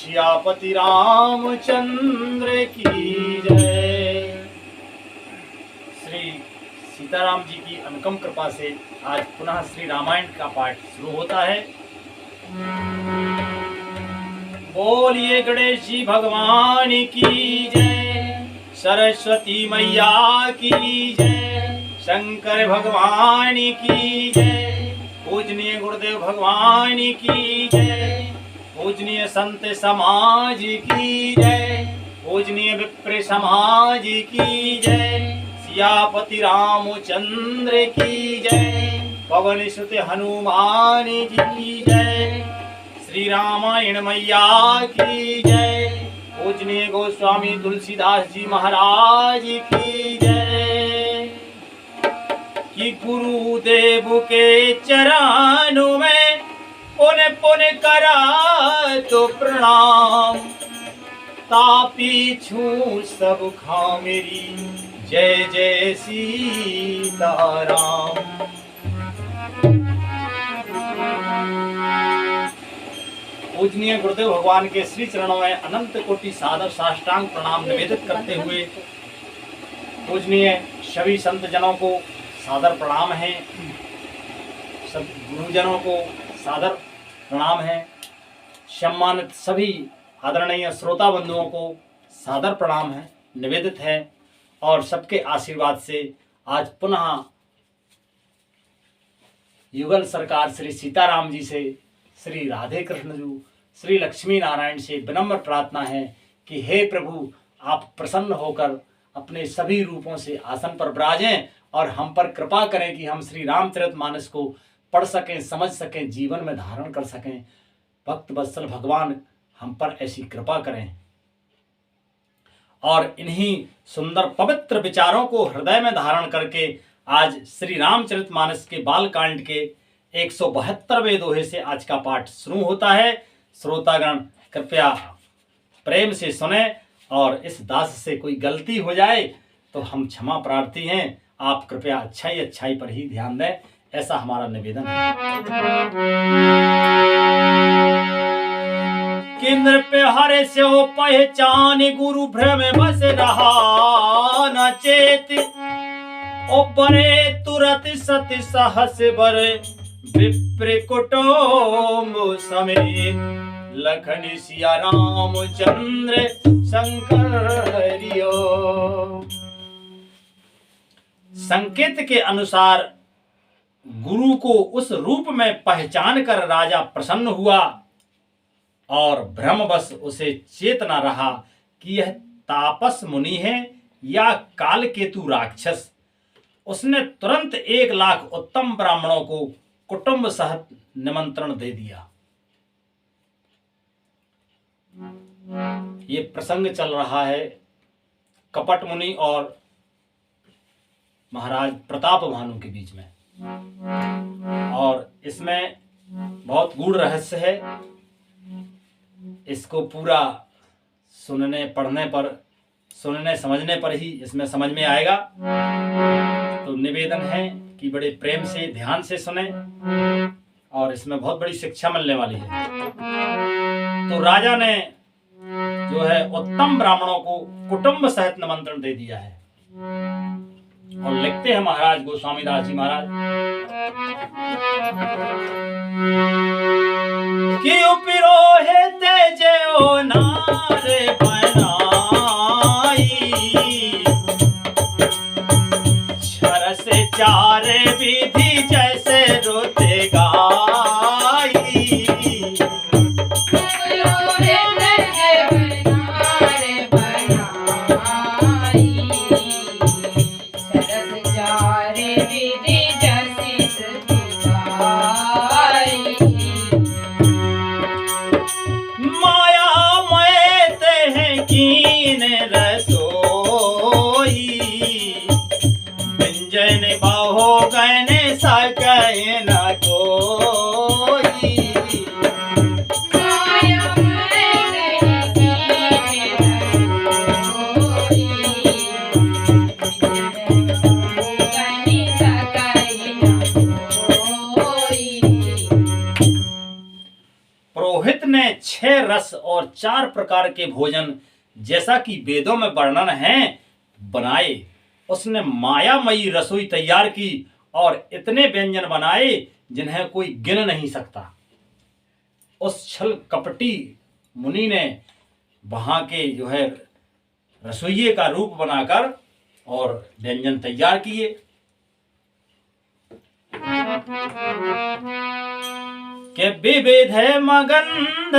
सियापति रामचंद्र की जय। श्री सीताराम जी की अनुकम कृपा से आज पुनः श्री रामायण का पाठ शुरू होता है। बोलिए गणेश जी भगवान की जय, सरस्वती मैया की जय, शंकर भगवान की जय, पूजनीय गुरुदेव भगवान की जय, पूजनीय संत समाज की जय, पूजनीय विप्र समाज की जय, सियापति रामचंद्र की जय, पवन सुत हनुमान जी की जय, श्री रामायण मैया की जय, पूजनीय गोस्वामी तुलसीदास जी महाराज की जय। कि गुरुदेव के चरणों में पुन पुन करा तो प्रणाम, तापी छू सब खा मेरी जय जय सीताराम। पूजनीय गुरुदेव भगवान के श्री चरणों में अनंत कोटि सादर साष्टांग प्रणाम निवेदित करते हुए पूजनीय सभी संत जनों को सादर प्रणाम है, सब गुरुजनों को सादर प्रणाम है, सम्मानित सभी आदरणीय श्रोता बंधुओं को सादर प्रणाम है निवेदित है। और सबके आशीर्वाद से आज पुनः युगल सरकार श्री सीताराम जी से, श्री राधे कृष्ण जी, श्री लक्ष्मी नारायण से विनम्र प्रार्थना है कि हे प्रभु आप प्रसन्न होकर अपने सभी रूपों से आसन पर विराजें और हम पर कृपा करें कि हम श्री रामचरितमानस को पढ़ सकें, समझ सकें, जीवन में धारण कर सकें। भक्त वत्सल भगवान हम पर ऐसी कृपा करें और इन्हीं सुंदर पवित्र विचारों को हृदय में धारण करके आज श्री रामचरितमानस के बालकांड के 172वें दोहे से आज का पाठ शुरू होता है। श्रोतागण कृपया प्रेम से सुने और इस दास से कोई गलती हो जाए तो हम क्षमा प्रार्थी हैं। आप कृपया अच्छाई पर ही ध्यान दें, ऐसा हमारा निवेदन है। कि नृप हरे से हो पहचान, गुरु भ्रम बस रहा न चेत, ओ बरे तुरत सति सहस बर, विप्र कुटुंब समेत, लखन सिया रामचंद्र शंकर हरियो। संकेत के अनुसार गुरु को उस रूप में पहचान कर राजा प्रसन्न हुआ और भ्रमवश उसे चेत न रहा कि यह तापस मुनि है या कालकेतु राक्षस। उसने तुरंत 1 लाख उत्तम ब्राह्मणों को कुटुंब सहित निमंत्रण दे दिया। ये प्रसंग चल रहा है कपट मुनि और महाराज प्रताप भानु के बीच में और इसमें बहुत गूढ़ रहस्य है। इसको पूरा सुनने पढ़ने पर, सुनने समझने पर ही इसमें समझ में आएगा। तो निवेदन है कि बड़े प्रेम से ध्यान से सुने और इसमें बहुत बड़ी शिक्षा मिलने वाली है। तो राजा ने जो है उत्तम ब्राह्मणों को कुटुंब सहित निमंत्रण दे दिया है और लिखते हैं महाराज गोस्वामी दास जी महाराज कि उपरोहित जो नारे बनाई, छर से 4 विधि जैसे रोते गाई, रस और 4 प्रकार के भोजन जैसा कि वेदों में वर्णन है बनाए। उसने मायामयी रसोई तैयार की और इतने व्यंजन बनाए जिन्हें कोई गिन नहीं सकता। उस छल कपटी मुनि ने वहां के जो है रसोइये का रूप बनाकर और व्यंजन तैयार किए। के विविध है मगंध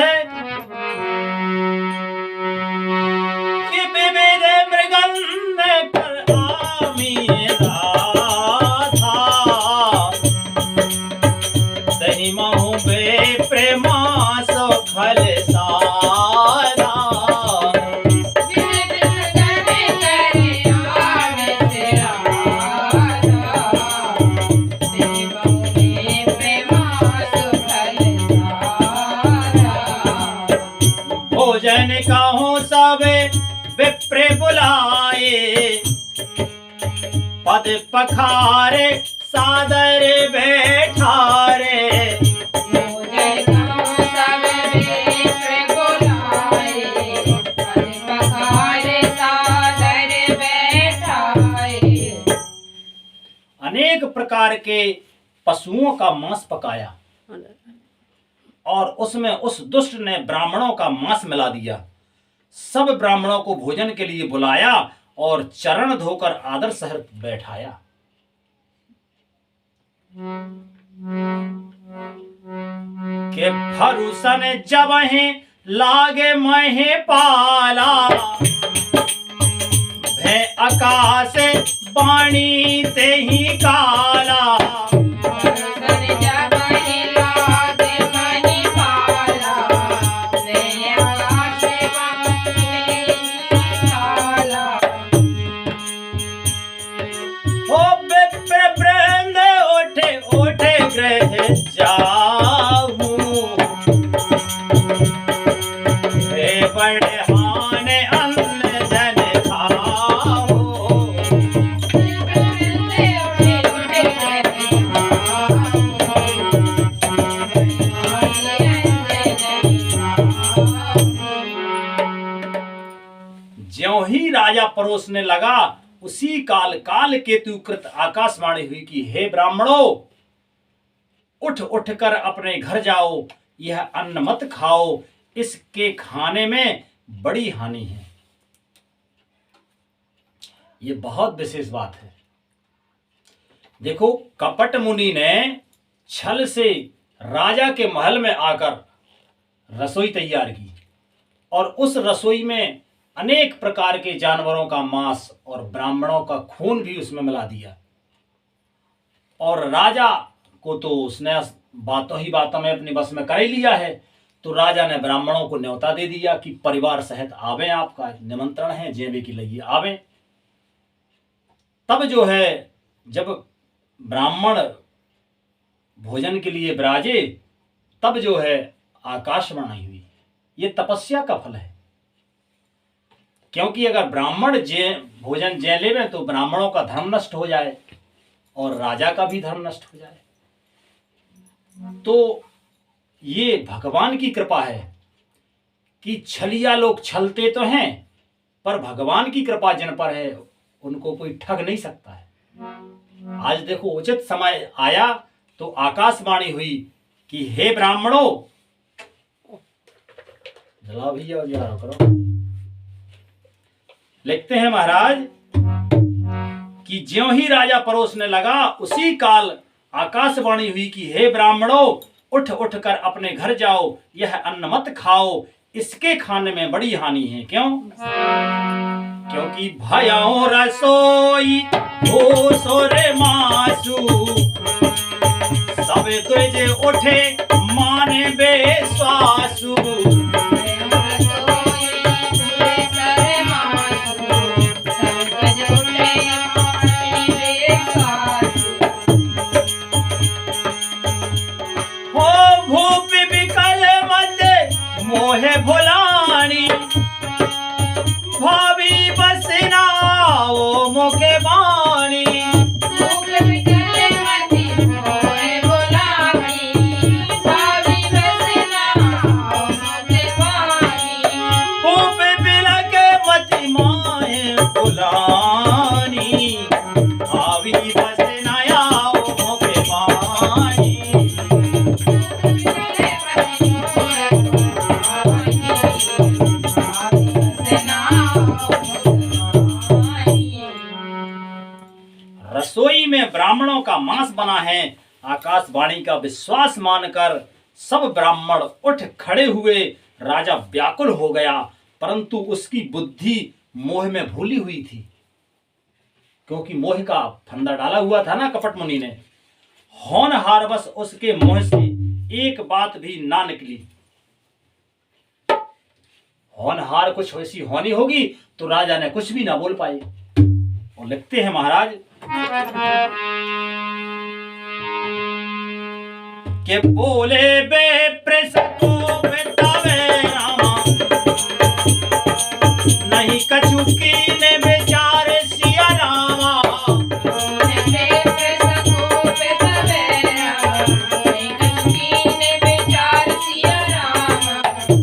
के विविध मृगंध कर आमीरा था तही महु बे प्रेमा सो खल सारा। भोजन कहूँ सबे विप्र बुलाए पद पखारे सादर बैठारे। भोजन कहूँ सबे विप्र बुलाए पद पखारे सादर बैठाए। अनेक प्रकार के पशुओं का मांस पकाया और उसमें उस दुष्ट ने ब्राह्मणों का मांस मिला दिया। सब ब्राह्मणों को भोजन के लिए बुलाया और चरण धोकर आदर सहित बैठाया। के भरूसन जब है लागे महे पाला भय आकाश बाणी ते ही काला। ज्यों ही राजा परोसने लगा उसी काल काल केतु कृत आकाशवाणी हुई कि हे ब्राह्मणों उठ उठ कर अपने घर जाओ, यह अन्न मत खाओ, इसके खाने में बड़ी हानि है। यह बहुत विशेष बात है। देखो कपट मुनि ने छल से राजा के महल में आकर रसोई तैयार की और उस रसोई में अनेक प्रकार के जानवरों का मांस और ब्राह्मणों का खून भी उसमें मिला दिया। और राजा को तो उसने बातों ही बातों में अपने बस में कर ही लिया है। तो राजा ने ब्राह्मणों को न्योता दे दिया कि परिवार सहित आवें, आपका निमंत्रण है, जेबे की लगी आवें। तब जो है जब ब्राह्मण भोजन के लिए विराजे तब जो है आकाशवाणी हुई। ये तपस्या का फल है, क्योंकि अगर ब्राह्मण भोजन जे लेवे तो ब्राह्मणों का धर्म नष्ट हो जाए और राजा का भी धर्म नष्ट हो जाए। तो ये भगवान की कृपा है कि छलिया लोग छलते तो हैं पर भगवान की कृपा जिन पर है उनको कोई ठग नहीं सकता है। आज देखो उचित समय आया तो आकाशवाणी हुई कि हे ब्राह्मणों, जला भैया जला करो। लिखते हैं महाराज कि ज्यों ही राजा परोसने लगा उसी काल आकाशवाणी हुई कि हे ब्राह्मणों उठ उठ कर अपने घर जाओ, यह अन्न मत खाओ, इसके खाने में बड़ी हानि है। क्यों? क्योंकि भयों रसोई हो सोरे मासू सब तुझे उठे माने बेस्वासु। मोहे भुलानी भाभी बसना वो मुखे बानी। का मांस बना है। आकाशवाणी का विश्वास मानकर सब ब्राह्मण उठ खड़े हुए। राजा व्याकुल हो गया, परंतु उसकी बुद्धि मोह में भूली हुई थी, क्योंकि मोह का फंदा डाला हुआ था ना कपट मुनि ने। होनहार बस उसके मुंह से एक बात भी ना निकली। होनहार कुछ ऐसी होनी होगी तो राजा ने कुछ भी ना बोल पाए। और लिखते हैं महाराज के बोले बे प्रसको बेतावे रामा, नहीं कछु कीने विचार सिया रामा।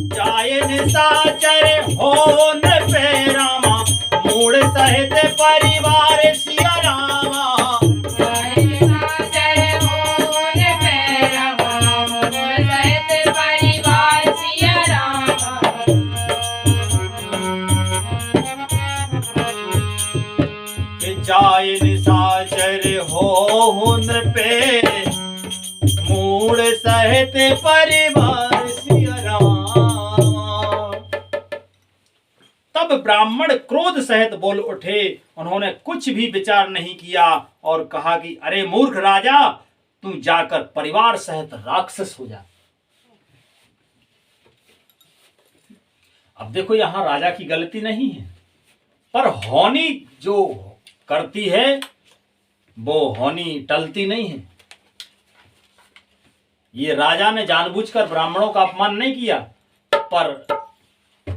जाए निशाचर हो न पे रामा, मूड सहित परिवार सिया रामा। जाए निशाचर हो नृपे, मूड सहित परिवार सिया रामा। तब ब्राह्मण क्रोध सहित बोल उठे। उन्होंने कुछ भी विचार नहीं किया और कहा कि अरे मूर्ख राजा, तू जाकर परिवार सहित राक्षस हो जा। अब देखो यहां राजा की गलती नहीं है, पर होनी जो करती है वो होनी टलती नहीं है। ये राजा ने जानबूझकर ब्राह्मणों का अपमान नहीं किया, पर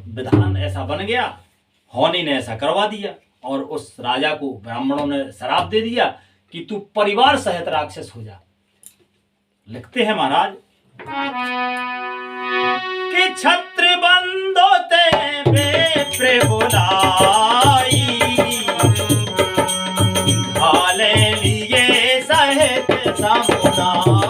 विधान ऐसा बन गया, होनी ने ऐसा करवा दिया और उस राजा को ब्राह्मणों ने श्राप दे दिया कि तू परिवार सहित राक्षस हो जा। लिखते हैं महाराज कि छत्र बंदो ते बे बोलाई, भाले लिए सहित समुदाय।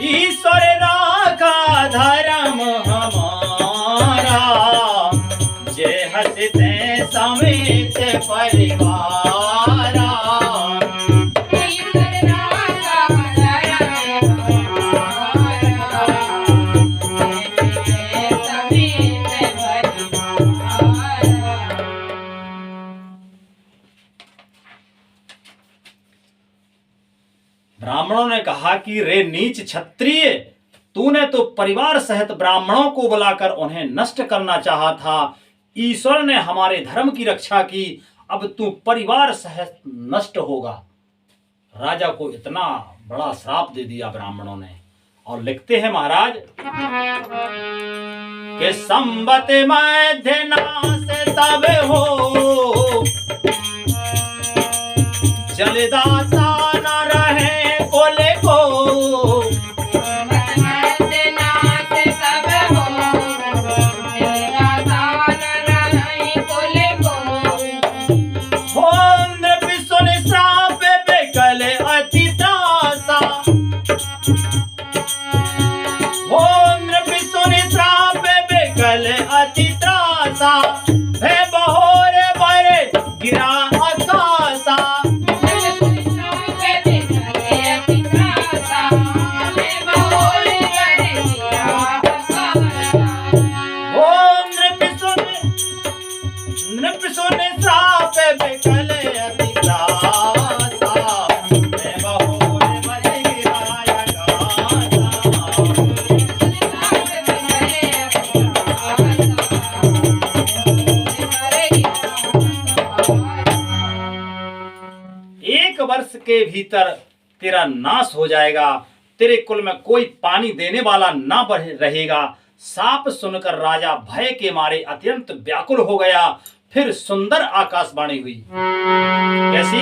ईश्वर राखा धर्म हमारा, जे हंसते समेत परिवारा। ब्राह्मणों ने कहा कि रे नीच क्षत्रिय, तूने तो परिवार सहित ब्राह्मणों को बुलाकर उन्हें नष्ट करना चाहा था। ईश्वर ने हमारे धर्म की रक्षा की, अब तू परिवार सहित नष्ट होगा। राजा को इतना बड़ा श्राप दे दिया ब्राह्मणों ने। और लिखते हैं महाराज कि संबत मध्य नाश तब हो, जलदाता न रहे कुल को। अति त्रासा है बहोरे बरे गिरा आकाशा। नृप सुने श्राप बिकले अति त्रासा, है बहोरे बरे गिरा वर्ष के भीतर तेरा नाश हो जाएगा, तेरे कुल में कोई पानी देने वाला ना रहेगा। साप सुनकर राजा भय के मारे अत्यंत व्याकुल हो गया। फिर सुंदर आकाशवाणी हुई। कैसी?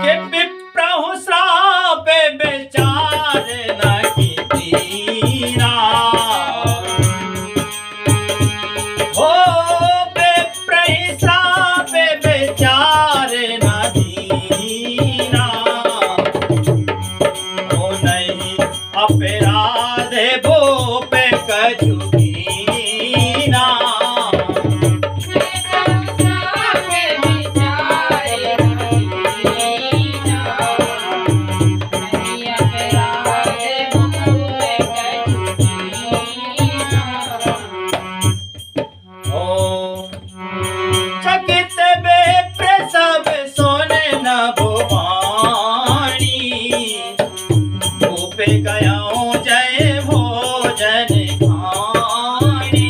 के विप्रहु श्राप बेचार न की तीरा, हो विप्रहि श्राप बेचार न दीना। कछु कीना। चकित बेप्र सब सोने न भुवाणी, भूपे गयाऊं जय भोजन खाणी।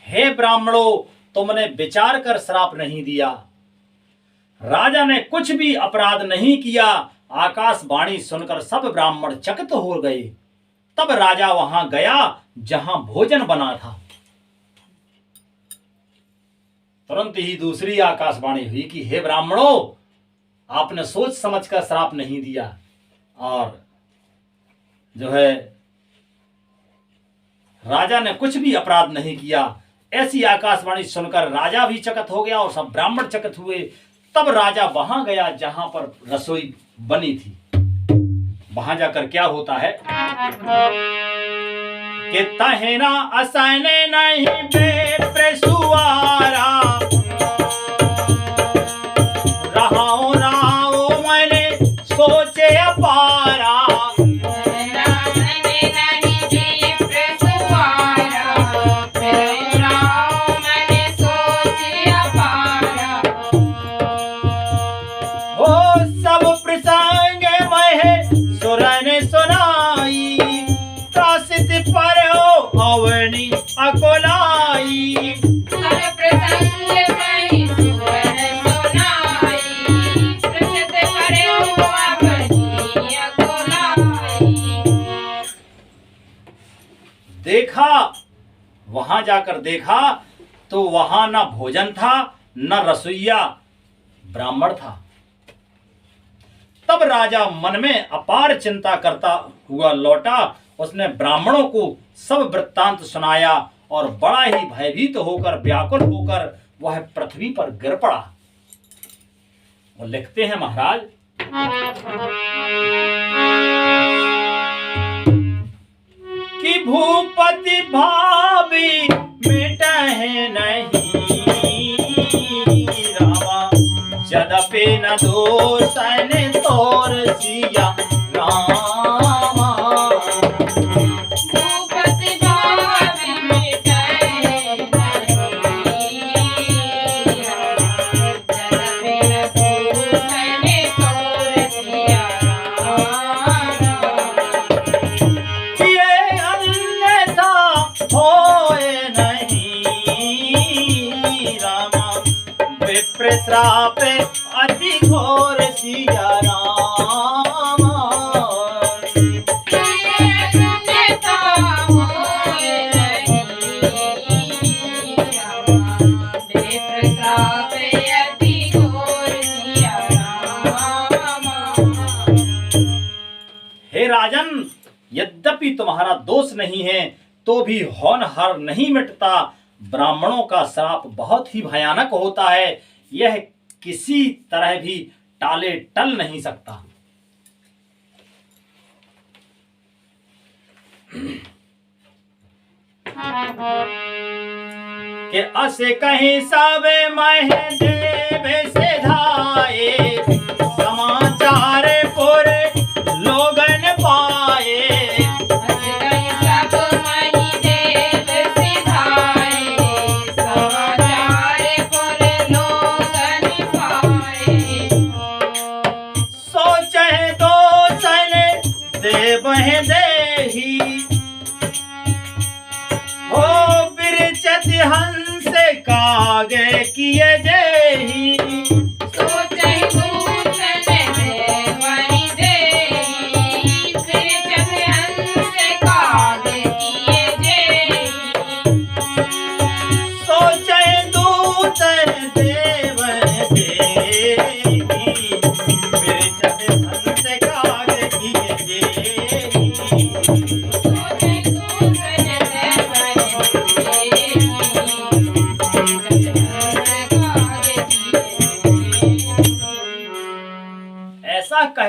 हे ब्राह्मणों, तुमने विचार कर श्राप नहीं दिया, राजा ने कुछ भी अपराध नहीं किया। आकाशवाणी सुनकर सब ब्राह्मण चकित हो गए। तब राजा वहां गया जहां भोजन बना था। तुरंत ही दूसरी आकाशवाणी हुई कि हे ब्राह्मणों, आपने सोच समझकर श्राप नहीं दिया और जो है राजा ने कुछ भी अपराध नहीं किया। ऐसी आकाशवाणी सुनकर राजा भी चकित हो गया और सब ब्राह्मण चकित हुए। तब राजा वहां गया जहां पर रसोई बनी थी। वहां जाकर क्या होता है कि तहेना असने नहीं बेप्र सुवारा, रहाओ रहाओ मैंने सोचे अपारा। अवनी अकोलाई, हर प्रसंग में सुवन सुनाई, प्रसिद्ध करे अवनी अकोलाई। देखा, वहां जाकर देखा तो वहां न भोजन था न रसोइया ब्राह्मण था। तब राजा मन में अपार चिंता करता हुआ लौटा। उसने ब्राह्मणों को सब वृत्तांत सुनाया और बड़ा ही भयभीत होकर व्याकुल होकर वह पृथ्वी पर गिर पड़ा। वो लिखते हैं महाराज कि भूपति भावी मिटहि नहीं, रामा यद्यपि न दोषन तोर सिया रामा। श्राप अति घोर सिया रामा। हे राजन, यद्यपि तुम्हारा दोष नहीं है तो भी होनहार नहीं मिटता। ब्राह्मणों का श्राप बहुत ही भयानक होता है, यह किसी तरह भी टाले टल नहीं सकता। कि असे कहीं सब मह देव से धाये, समाचार पुर लोगन पाए। देवहि देही हो बिरचत हंस कागे किए जेही।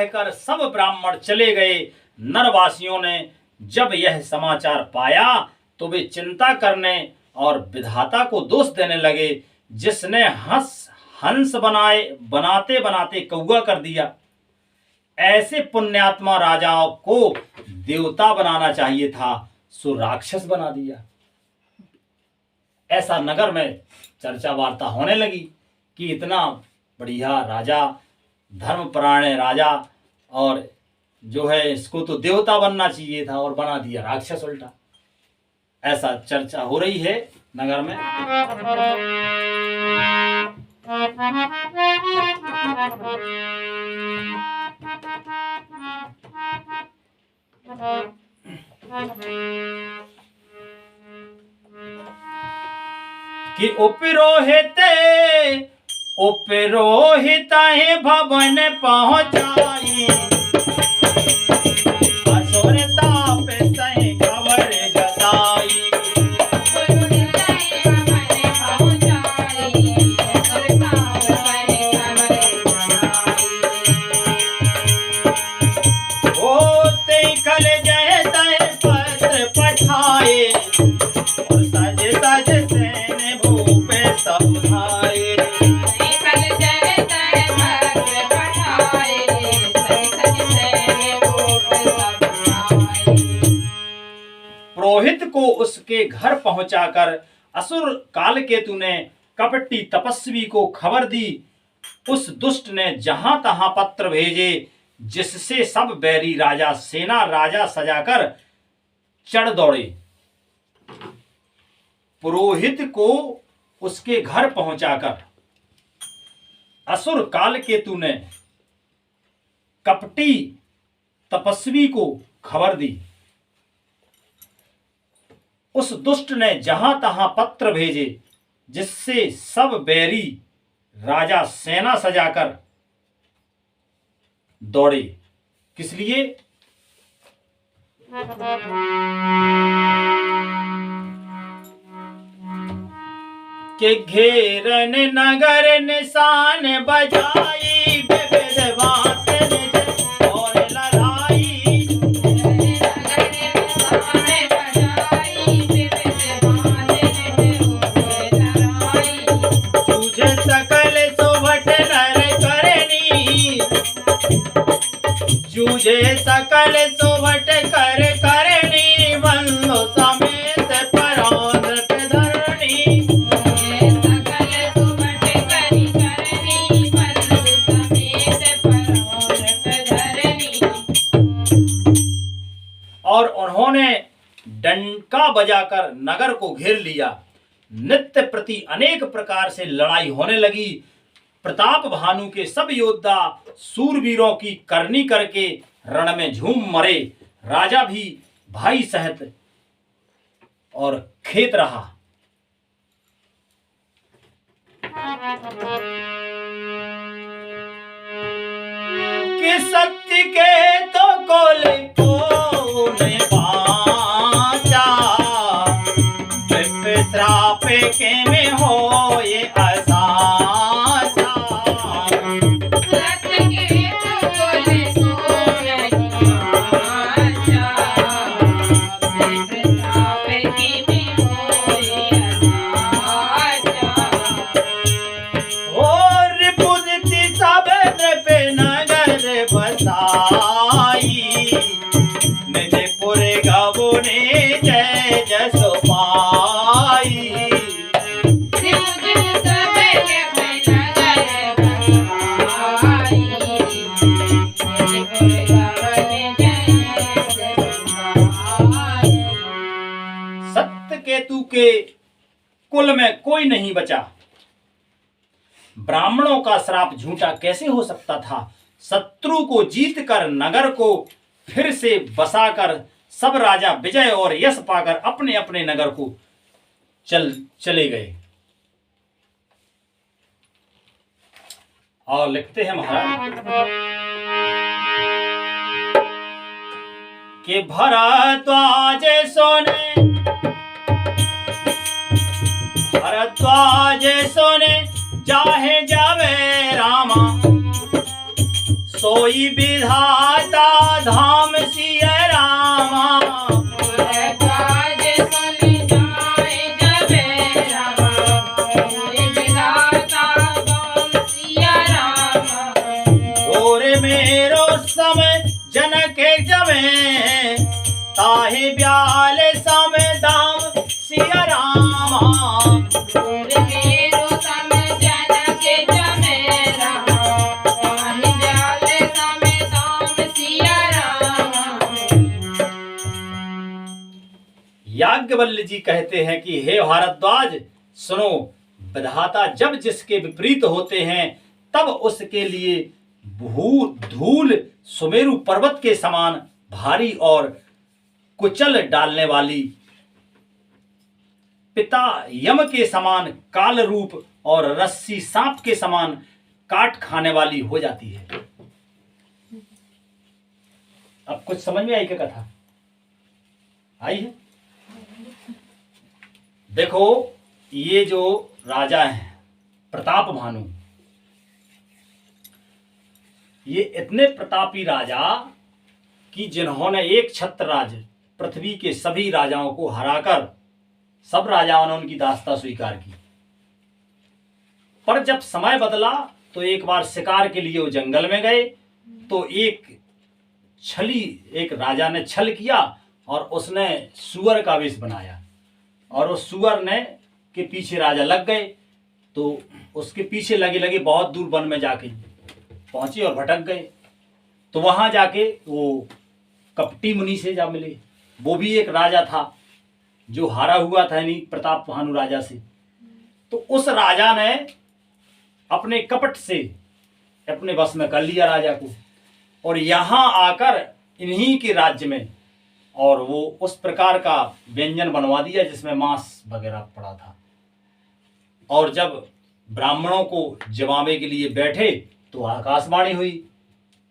कहकर सब ब्राह्मण चले गए। नरवासियों ने जब यह समाचार पाया तो वे चिंता करने और विधाता को दोष देने लगे, जिसने हंस बनाते बनाते कौवा कर दिया। ऐसे पुण्यात्मा राजाओं को देवता बनाना चाहिए था, सो राक्षस बना दिया। ऐसा नगर में चर्चा वार्ता होने लगी कि इतना बढ़िया राजा, धर्मपरायण राजा, और जो है इसको तो देवता बनना चाहिए था और बना दिया राक्षस उल्टा। ऐसा चर्चा हो रही है नगर में। कि उपरोहित भवन पहुंचाई, असुरता पे सही खबर जताई। होते कल जय तय पत्र पठाए, और सज सज सेने भूपे सब धाये। पुरोहित को उसके घर पहुंचाकर असुर कालकेतु ने कपटी तपस्वी को खबर दी। उस दुष्ट ने जहां तहां पत्र भेजे, जिससे सब बैरी राजा सेना राजा सजाकर चढ़ दौड़े। पुरोहित को उसके घर पहुंचाकर असुर कालकेतु ने कपटी तपस्वी को खबर दी। उस दुष्ट ने जहां तहां पत्र भेजे, जिससे सब बैरी राजा सेना सजाकर दौड़े। किस लिए? के घेरन नगर निशान बजाई, विविध बातन और लड़ाई। तुझे सकल सोवट नर करनी, जूझे सकल सोवट कर करनी, बंधु समेत परांध्र पे धरनी। और उन्होंने डंका बजाकर नगर को घेर लिया। नित्य प्रति अनेक प्रकार से लड़ाई होने लगी। प्रताप भानु के सब योद्धा सूरवीरों की करनी करके रण में झूम मरे। राजा भी भाई सहित और खेत रहा। कि सत्य के तो कोले ने बाचा, श्राप के में हो ये असाचा। सत्य के तो कोले श्राप के में हो ये असाचा। और पुदती सब पे नगर बसाई, निजपुर गावो ने जय जसो पाई। सत्यकेतु के कुल में कोई नहीं बचा। ब्राह्मणों का श्राप झूठा कैसे हो सकता था? शत्रु को जीतकर नगर को फिर से बसाकर सब राजा विजय और यश पाकर अपने अपने नगर को चले गए। और लिखते हैं महाराज कि भरद्वाज सोने जाहे जावे रामा, सो सोई विधाता धाम सिया रामा। भारद्वाज सुन जाए जबे रामा, सोई विधाता धाम सिया रामा। और मेरो समय जनक जमे, ताहे ब्याल समय दाम सिया रामा। और मेरो समय जनक जमे रामा, ताहि ब्याल समय दाम सिया रामा। याज्ञवल्क्य जी कहते हैं कि हे भारद्वाज सुनो, विधाता जब जिसके विपरीत होते हैं तब उसके लिए धूल सुमेरु पर्वत के समान भारी और कुचल डालने वाली, पिता यम के समान काल रूप और रस्सी सांप के समान काट खाने वाली हो जाती है। अब कुछ समझ में आई क्या कथा? आई है? देखो, ये जो राजा हैं प्रताप भानु, ये इतने प्रतापी राजा कि जिन्होंने एक छत्र राज पृथ्वी के सभी राजाओं को हराकर सब राजाओं ने उनकी दासता स्वीकार की। पर जब समय बदला तो एक बार शिकार के लिए वो जंगल में गए तो एक राजा ने छल किया और उसने सुअर का वेश बनाया और उस सुअर ने के पीछे राजा लग गए। तो उसके पीछे लगे लगे बहुत दूर वन में जाके पहुंचे और भटक गए। तो वहां जाके वो कपटी मुनि से जा मिले। वो भी एक राजा था जो हारा हुआ था नहीं प्रताप भानु राजा से। तो उस राजा ने अपने कपट से अपने बस में कर लिया राजा को और यहां आकर इन्हीं के राज्य में और वो उस प्रकार का व्यंजन बनवा दिया जिसमें मांस वगैरह पड़ा था। और जब ब्राह्मणों को जमावे के लिए बैठे तो आकाशवाणी हुई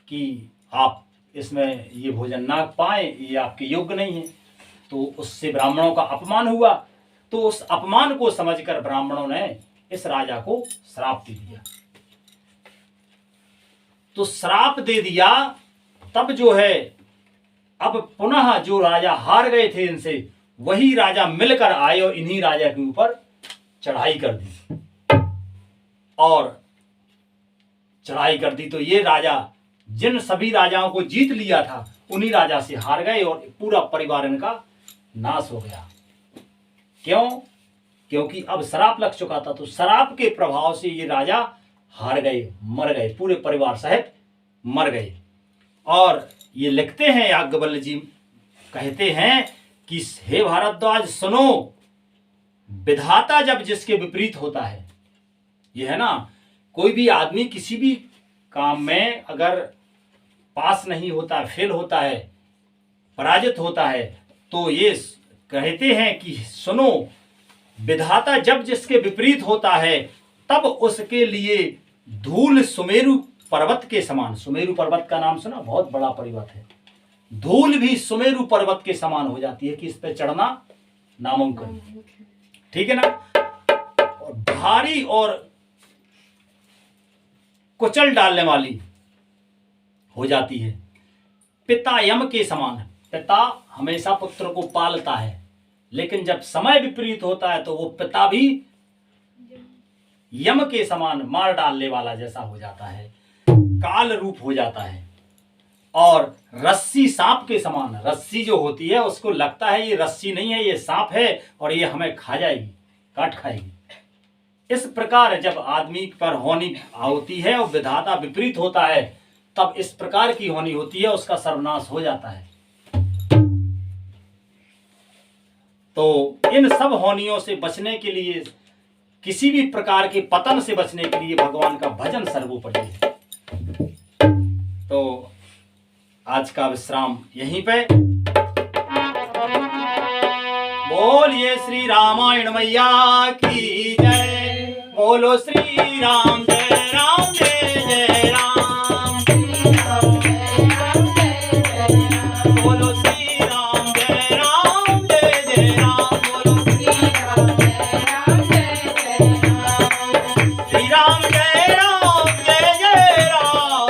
कि आप इसमें ये भोजन ना पाए, ये आपके योग्य नहीं है। तो उससे ब्राह्मणों का अपमान हुआ। तो उस अपमान को समझकर ब्राह्मणों ने इस राजा को श्राप दे दिया। तो श्राप दे दिया तब जो है अब पुनः जो राजा हार गए थे इनसे वही राजा मिलकर आए और इन्हीं राजा के ऊपर चढ़ाई कर दी और चढ़ाई कर दी। तो ये राजा जिन सभी राजाओं को जीत लिया था उन्हीं राजा से हार गए और पूरा परिवार इनका नाश हो गया। क्यों? क्योंकि अब श्राप लग चुका था। तो श्राप के प्रभाव से ये राजा हार गए, मर गए, पूरे परिवार सहित मर गए। और ये लिखते हैं याज्ञवल्क्य जी कहते हैं कि हे भारद्वाज सुनो, विधाता जब जिसके विपरीत होता है, ये है ना, कोई भी आदमी किसी भी काम में अगर पास नहीं होता, फेल होता है, पराजित होता है, तो ये कहते हैं कि सुनो, विधाता जब जिसके विपरीत होता है तब उसके लिए धूल सुमेरु पर्वत के समान, सुमेरु पर्वत का नाम सुना, बहुत बड़ा पर्वत है, धूल भी सुमेरु पर्वत के समान हो जाती है कि इस पे चढ़ना नामुमकिन, ठीक है ना। और भारी और कुचल डालने वाली हो जाती है। पिता यम के समान, पिता हमेशा पुत्र को पालता है, लेकिन जब समय विपरीत होता है तो वो पिता भी यम के समान मार डालने वाला जैसा हो जाता है, काल रूप हो जाता है। और रस्सी सांप के समान, रस्सी जो होती है उसको लगता है ये रस्सी नहीं है, ये सांप है और ये हमें खा जाएगी, काट खाएगी। इस प्रकार जब आदमी पर होनी होती है और विधाता विपरीत होता है तब इस प्रकार की होनी होती है, उसका सर्वनाश हो जाता है। तो इन सब होनियों से बचने के लिए, किसी भी प्रकार के पतन से बचने के लिए भगवान का भजन सर्वोपरि है। तो आज का विश्राम यहीं पे। बोलिए श्री रामायण मैया की जय, बोलो श्री राम जय राम जय जय राम, बोलो श्री राम जय राम जय जय राम, बोलो श्री राम जय राम जय जय राम, श्री राम जय राम जय जय राम।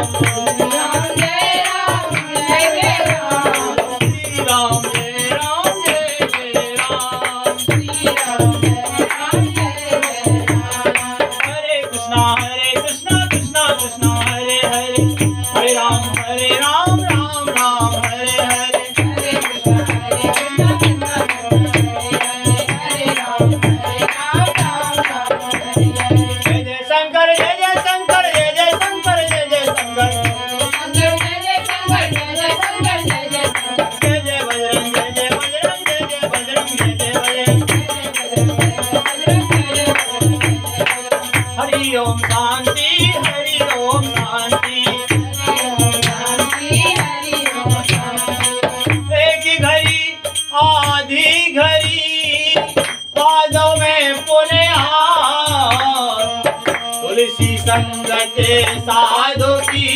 तुलसी संग के साधु की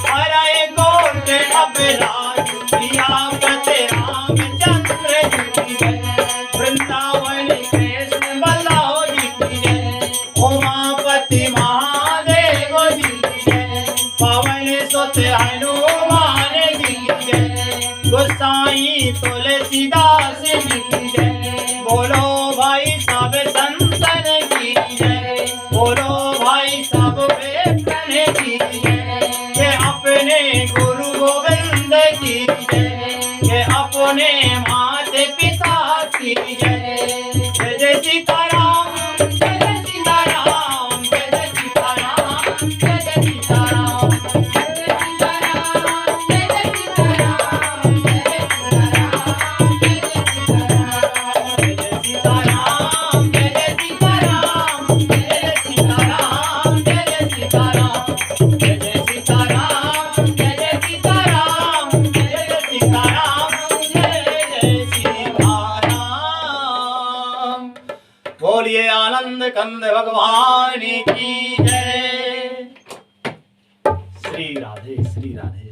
हरे गोट अभिलाष सियापत रामचंद्र जी की जय। वृंदावन कृष्ण बल्लभ जी की जय। उमापति महादेव जी की जय। पवन सुत हनुमान जी की जय। गोसाई तुलसीदास जी की जय। बोलो भाई सब संतन की जय। बोलो भाई सब बेटन की जय। के अपने गुरु गोविंद की जय। के अपने माता पिता की जय। जय जय सीताराम जय जय सीताराम जय जय सीताराम जय जय सीताराम जय सीताराम जय जय सीताराम जय जय सीताराम जय जय सीताराम जय जय सीताराम जय जय सीताराम जय जय सीताराम जय जय सीताराम जय जय सीताराम जय जय सीताराम जय जय सीताराम जय जय सीताराम। बोलिए आनंद कंद भगवान की जय। श्री राधे श्री राधे।